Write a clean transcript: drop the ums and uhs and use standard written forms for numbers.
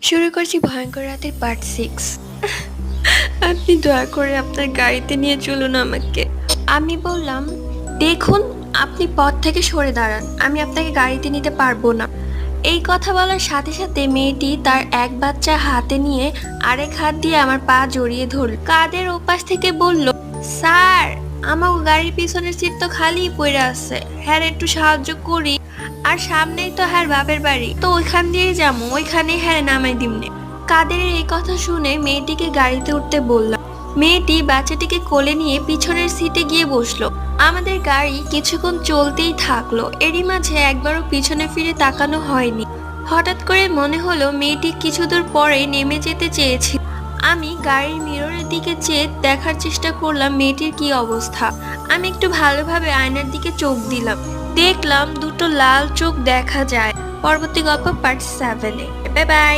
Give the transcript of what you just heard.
শুরু করছি ভয়ঙ্কর রাতের পার্ট 6। আপনি দয়া করে আপনার গাড়িতে নিয়ে চলুন আমাকে। আমি বললাম, দেখুন, আপনি পথ থেকে সরে দাঁড়ান, আমি আপনাকে গাড়িতে নিতে পারবো না। এই কথা বলার সাথে সাথে মেয়েটি তার এক বাচ্চা হাতে নিয়ে আরেক হাত দিয়ে আমার পা জড়িয়ে ধরল, কাঁধের ওপাশ থেকে বলল, স্যার, আমার গাড়ির পিছনের সিট তো খালি পড়ে আছে, হ্যাঁ একটু সাহায্য করি। আর সামনেই তো হ্যাঁ বাপের বাড়ি, তো ওইখান দিয়েই যাবো, ওইখানেই হ্যাঁ নামাই দিমনে। কাদেরের এই কথা শুনে মেয়েটিকে গাড়িতে উঠতে বললাম। মেয়েটি বাচ্চাটিকে কোলে নিয়ে পিছনের সিটে গিয়ে বসলো। আমাদের গাড়ি কিছুক্ষণ চলতেই থাকলো, এরই মাঝে একবারও পিছনে ফিরে তাকানো হয়নি। হঠাৎ করে মনে হলো মেয়েটি কিছু দূর পরে নেমে যেতে চেয়েছিল। আমি গাড়ির মিররের দিকে চেয়ে দেখার চেষ্টা করলাম মেয়েটির কি অবস্থা। আমি একটু ভালোভাবে আয়নার দিকে চোখ দিলাম, দেখলাম দুটো লাল চোখ দেখা যায়। পরবর্তী গল্প পার্ট 7-এ। Bye bye.